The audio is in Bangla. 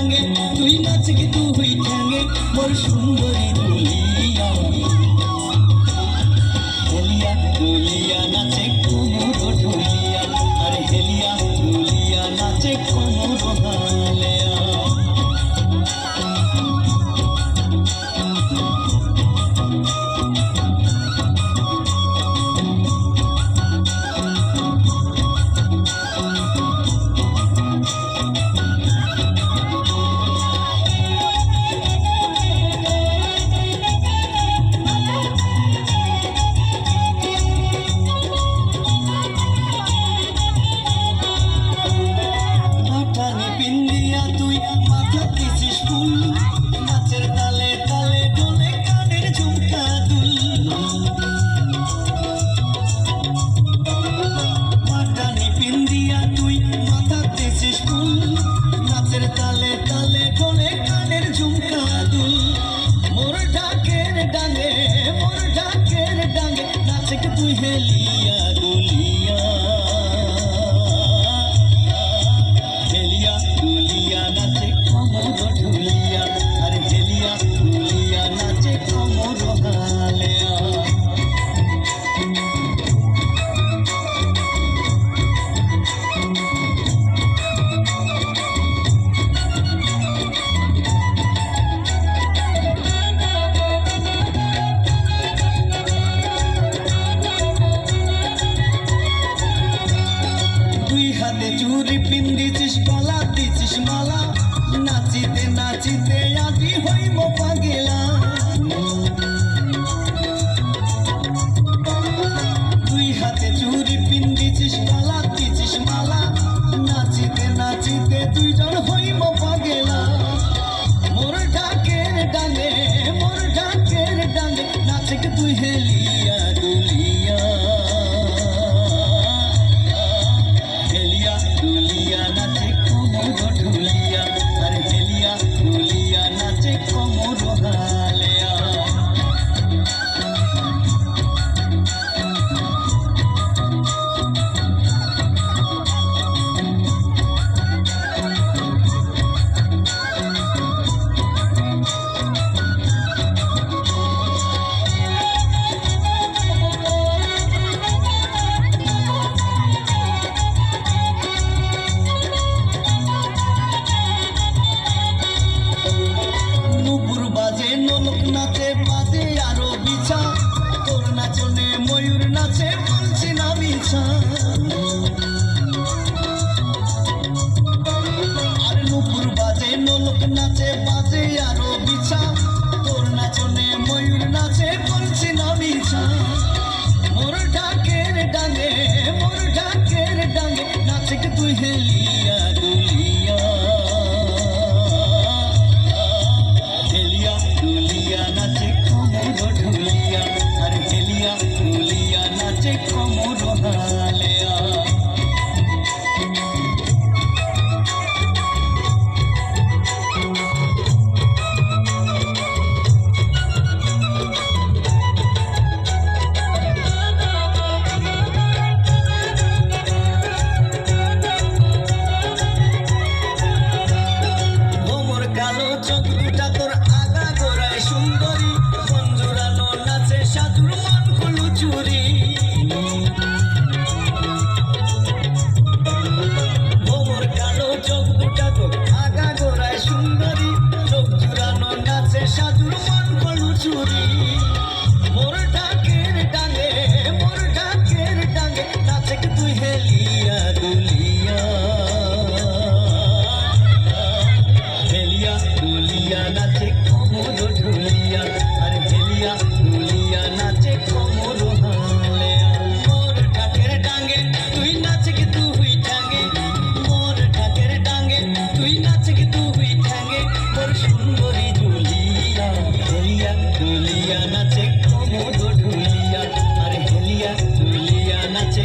টাঙ্গে তুই নাচে কি তুই ঠ্যাঙ্গে মোর সুন্দরী দুলিয়া হেলিয়া দুলিয়া নাচে কোমর ঢুলিয়া আরে হেলিয়া দুলিয়া নাচে কোমর হালেয়া নাচের তালে তালে ঢোলে কানের ঝুমকা দুল পাটানি পিন্দিয়া তুই মাথা দিছিস ফুল নাচের তালে তালে ঢোলে কানের ঝুমকা দুল মোর ঢাকের ডাঙে নাচে কি তুই হেলিয়া দুলিয়া হেলিয়া দুলিয়া নাচে কোমর ঢুলিয়া আরে হেলিয়া দুলিয়া নাচে কোমর হালেয়া তুই হাতে চুরি পিন্দিছিস গলা দিছিস মালা নাচিতে নাচিতে আজি হইব পাগেলা তুই হাতে চুরি পিন্দিছিস গলা দিছিস মালা নাচিতে নাচিতে দুইজন হইব পাগেলা মোর ঢাকের ডাঙে নাচে কি তুই হেলিয়া দুলিয়া হেলিয়া দুলিয়া নাচে কোমর ঢুলিয়া আরে হেলিয়া দুলিয়া নাচে কোমর হালেয়া নোলক নাচে বাজে আরো বিছা তোর নাচনে ময়ূর নাচে বলছি না মিছা আর নুপুর বাজে নোলক নাচে বাজে আরো বিছা তোর নাচনে ময়ূর নাচে বলছি না মিছা মোর ঢাকের ডাঙে নাচে কি তুই হেলিয়া দুলিয়া হেলিয়া দুলিয়া নাচে কোমর ঢুলিয়া আর হেলিয়া দুলিয়া নাচে কোমর হালেয়া মোর কালো চোখ দুটা তোর আগা গোড়ায় সুন্দরী বঞ্জুরানো নাচে সাধুর মন খুলু চুরি মোর কালো চোখ দুটা তোর আগা গোড়ায় সুন্দরী চোখ জুড়ানো নাচে সাধুর মন খুলু চুরি মোর ঢাকের ডাঙে নাচে কি তুই হেলিয়া দুলিয়া হেলিয়া দুলিয়া নাচে কোমর ঢুলিয়া আর হেলিয়া দুলিয়া নাচে কোমর হালেয়া মোর ঢাকের ডাঙে তুই নাচে কি তুই ঠ্যাঙ্গে মোর ঢাকের ডাঙে তুই নাচে কি তুই ঠ্যাঙ্গে মোর সুন্দরী দুলিয়া হেলিয়া দুলিয়া নাচে কোমর ঢুলিয়া আর হেলিয়া দুলিয়া নাচে